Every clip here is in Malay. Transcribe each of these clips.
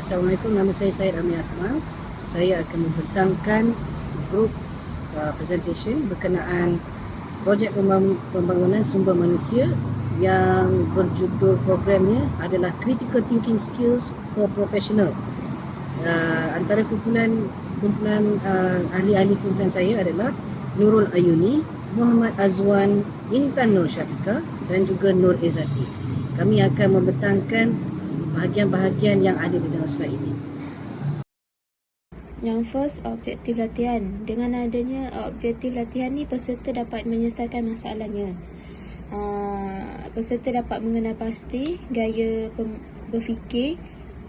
Assalamualaikum, nama saya Syed Amir Akmal. Saya akan membentangkan grup presentation berkenaan projek pembangunan sumber manusia yang berjudul programnya adalah Critical Thinking Skills for Professional. Antara kumpulan ahli-ahli kumpulan saya adalah Nurul Ayuni, Muhammad Azwan, Intan Nur Syafiqah dan juga Nur Izzati. Kami akan membentangkan bahagian-bahagian yang ada di dalam slide ini. Yang first, objektif latihan. Dengan adanya objektif latihan ni, peserta dapat menyelesaikan masalahnya. Peserta dapat mengenal pasti gaya berfikir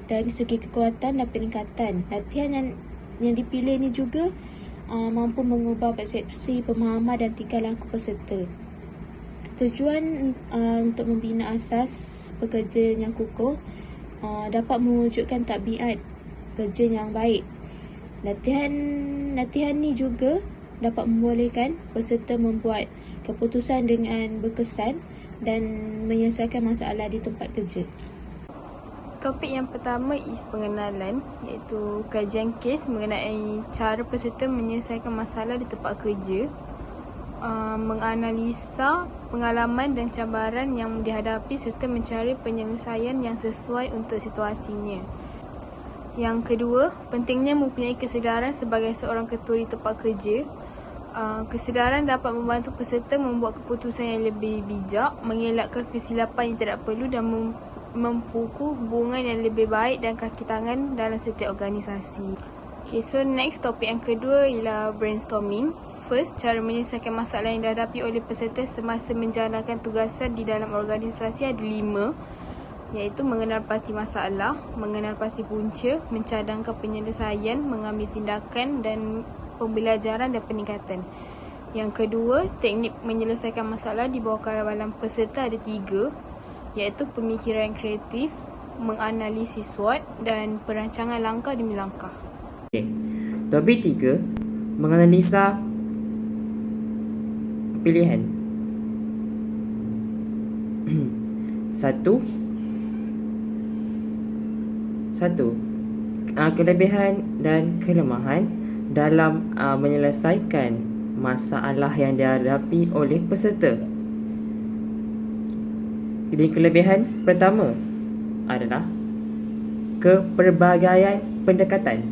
dari segi kekuatan dan peningkatan. Latihan yang dipilih ni juga mampu mengubah persepsi, pemahaman dan tingkah laku peserta. Tujuan untuk membina asas pekerja yang kukuh, dapat mewujudkan tabiat kerja yang baik. Latihan ni juga dapat membolehkan peserta membuat keputusan dengan berkesan dan menyelesaikan masalah di tempat kerja. Topik yang pertama is pengenalan, iaitu kajian kes mengenai cara peserta menyelesaikan masalah di tempat kerja, menganalisa pengalaman dan cabaran yang dihadapi serta mencari penyelesaian yang sesuai untuk situasinya. Yang kedua, pentingnya mempunyai kesedaran sebagai seorang ketua di tempat kerja. Kesedaran dapat membantu peserta membuat keputusan yang lebih bijak, mengelakkan kesilapan yang tidak perlu dan mempuku hubungan yang lebih baik dan kaki tangan dalam setiap organisasi. Okay, so next topik yang kedua ialah brainstorming. First, cara menyelesaikan masalah yang dihadapi oleh peserta semasa menjalankan tugasan di dalam organisasi ada 5, iaitu mengenal pasti masalah, mengenal pasti punca, mencadangkan penyelesaian, mengambil tindakan dan pembelajaran dan peningkatan. Yang kedua, teknik menyelesaikan masalah di bawah kawalan peserta ada 3, iaitu pemikiran kreatif, menganalisis SWOT dan perancangan langkah demi langkah. Okay. Topik 3, menganalisa pilihan. 1. Kelebihan dan kelemahan dalam menyelesaikan masalah yang dihadapi oleh peserta. Jadi kelebihan pertama adalah kepelbagaian pendekatan.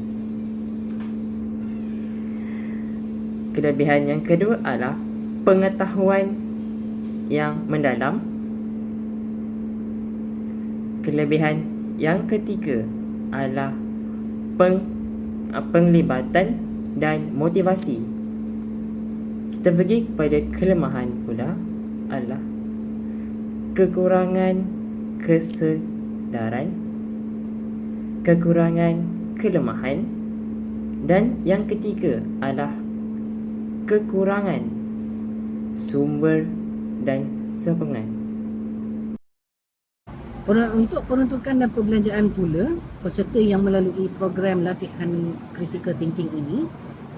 Kelebihan yang kedua adalah pengetahuan yang mendalam. Kelebihan yang ketiga adalah penglibatan dan motivasi. Kita pergi kepada kelemahan pula adalah kekurangan kesedaran, kekurangan kelemahan, dan yang ketiga adalah kekurangan sumber dan sokongan. Untuk peruntukan dan perbelanjaan pula, peserta yang melalui program latihan critical thinking ini,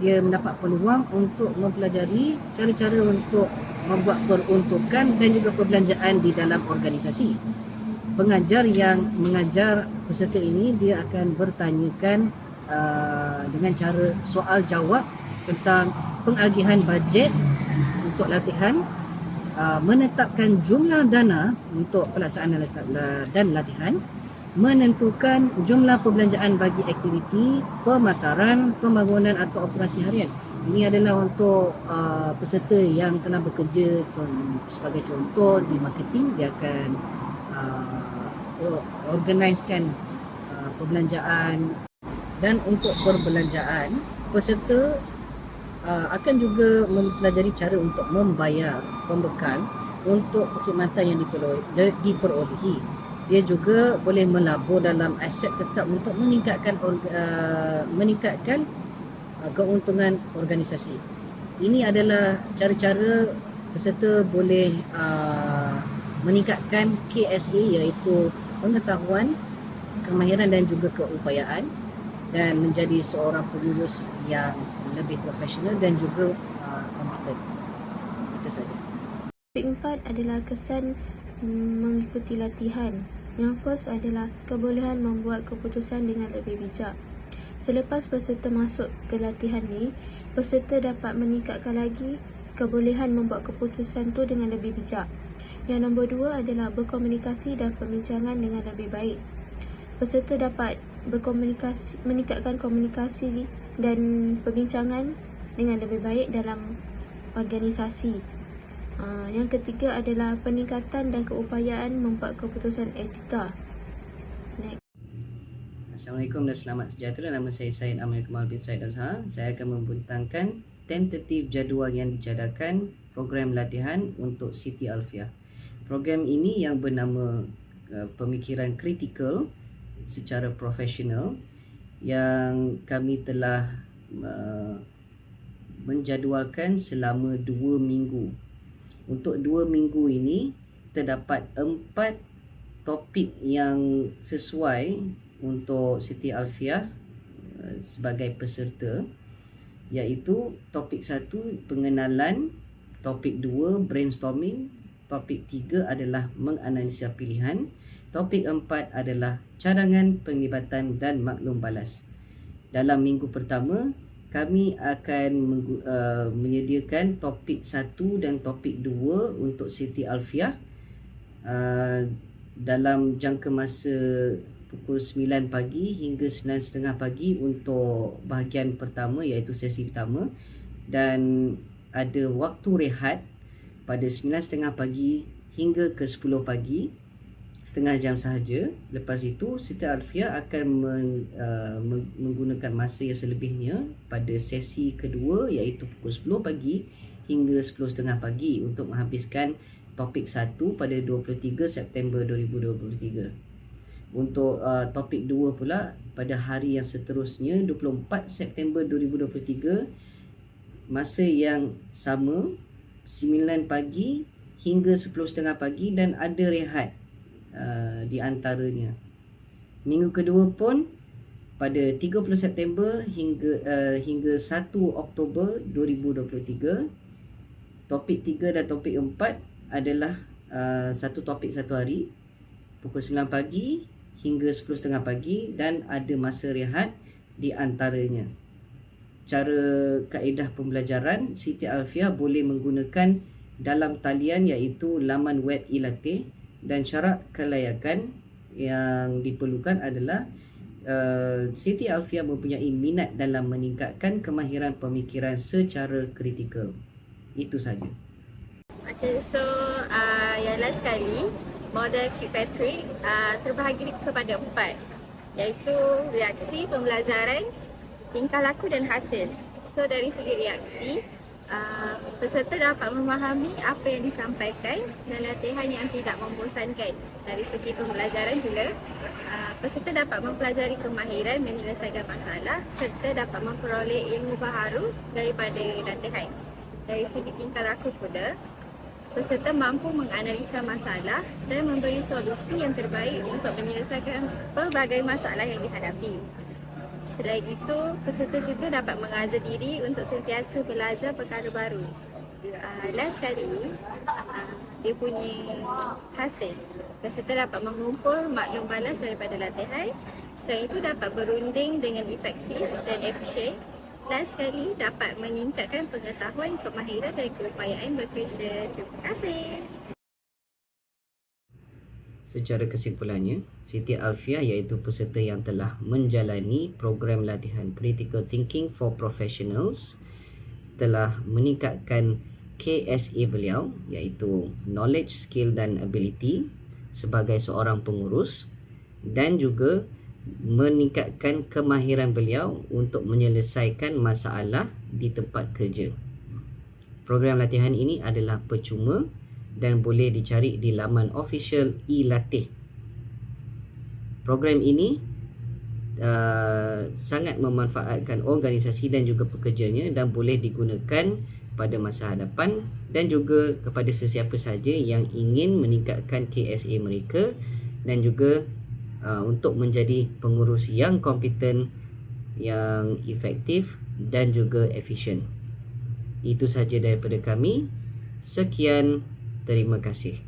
dia mendapat peluang untuk mempelajari cara-cara untuk membuat peruntukan dan juga perbelanjaan di dalam organisasi. Pengajar yang mengajar peserta ini, dia akan bertanyakan dengan cara soal jawab tentang pengagihan bajet untuk latihan, menetapkan jumlah dana untuk pelaksanaan dan latihan, menentukan jumlah perbelanjaan bagi aktiviti, pemasaran, pembangunan atau operasi harian. Ini adalah untuk peserta yang telah bekerja sebagai contoh di marketing. Dia akan organisekan perbelanjaan, dan untuk perbelanjaan peserta akan juga mempelajari cara untuk membayar pembekal untuk perkhidmatan yang diperolehi. Dia juga boleh melabur dalam aset tetap untuk meningkatkan keuntungan organisasi. Ini adalah cara-cara peserta boleh meningkatkan KSA, iaitu pengetahuan, kemahiran dan juga keupayaan, dan menjadi seorang pengurus yang lebih profesional dan juga kompeten. Itu saja. Topik 4 adalah kesan mengikuti latihan. Yang first adalah kebolehan membuat keputusan dengan lebih bijak. Selepas peserta masuk ke latihan ni, peserta dapat meningkatkan lagi kebolehan membuat keputusan tu dengan lebih bijak. Yang nombor 2 adalah berkomunikasi dan perbincangan dengan lebih baik. Peserta dapat meningkatkan komunikasi dan perbincangan dengan lebih baik dalam organisasi. Yang ketiga adalah peningkatan dan keupayaan membuat keputusan etika. Next. Assalamualaikum dan selamat sejahtera. Nama saya Syed Amal Kamal bin Syed Azhar. Saya akan membentangkan tentatif jadual yang dicadangkan program latihan untuk Siti Alfiah. Program ini yang bernama pemikiran kritikal secara profesional yang kami telah menjadualkan selama 2 minggu. Untuk 2 minggu ini terdapat 4 topik yang sesuai untuk Siti Alfiah sebagai peserta, iaitu topik 1 pengenalan, topik 2 brainstorming, topik 3 adalah menganalisa pilihan, topik 4 adalah cadangan, penglibatan dan maklum balas. Dalam minggu pertama, kami akan menyediakan topik 1 dan topik 2 untuk Siti Alfiah dalam jangka masa pukul 9 pagi hingga 9.30 pagi untuk bahagian pertama, iaitu sesi pertama, dan ada waktu rehat pada 9.30 pagi hingga ke 10 pagi, setengah jam sahaja. Lepas itu Siti Alfiah akan menggunakan masa yang selebihnya pada sesi kedua, iaitu pukul 10 pagi hingga 10.30 pagi untuk menghabiskan topik 1 pada 23 September 2023. Untuk topik 2 pula pada hari yang seterusnya 24 September 2023, masa yang sama 9 pagi hingga 10.30 pagi dan ada rehat di antaranya. Minggu kedua pun pada 30 September hingga 1 Oktober 2023. Topik 3 dan topik 4 adalah satu topik satu hari, pukul 9 pagi hingga 10.30 pagi, dan ada masa rehat di antaranya. Cara kaedah pembelajaran, Siti Alfiah boleh menggunakan dalam talian iaitu laman web e-latih, dan syarat kelayakan yang diperlukan adalah Siti Alfiah mempunyai minat dalam meningkatkan kemahiran pemikiran secara kritikal. Itu saja. Okay, so ialah sekali model Kirkpatrick terbahagi kepada 4, iaitu reaksi, pembelajaran, tingkah laku dan hasil. So dari segi reaksi, peserta dapat memahami apa yang disampaikan dan latihan yang tidak membosankan. Dari segi pembelajaran pula, peserta dapat mempelajari kemahiran menyelesaikan masalah serta dapat memperoleh ilmu baharu daripada latihan. Dari segi tingkah laku pula, peserta mampu menganalisa masalah dan memberi solusi yang terbaik untuk menyelesaikan pelbagai masalah yang dihadapi. Selain itu, peserta juga dapat mengajar diri untuk sentiasa belajar perkara baru. Last sekali, dia punya hasil. Peserta dapat mengumpul maklum balas daripada latihan. Selain itu, dapat berunding dengan efektif dan efisien. Last sekali, dapat meningkatkan pengetahuan, kemahiran dan keupayaan bekerja. Terima kasih. Secara kesimpulannya, Siti Alfiah iaitu peserta yang telah menjalani program latihan Critical Thinking for Professionals telah meningkatkan KSA beliau, iaitu Knowledge, Skill dan Ability sebagai seorang pengurus, dan juga meningkatkan kemahiran beliau untuk menyelesaikan masalah di tempat kerja. Program latihan ini adalah percuma dan boleh dicari di laman official e-latih. Program ini sangat memanfaatkan organisasi dan juga pekerjanya dan boleh digunakan pada masa hadapan dan juga kepada sesiapa sahaja yang ingin meningkatkan KSA mereka dan juga untuk menjadi pengurus yang kompeten, yang efektif dan juga efisien. Itu sahaja daripada kami. Sekian, terima kasih.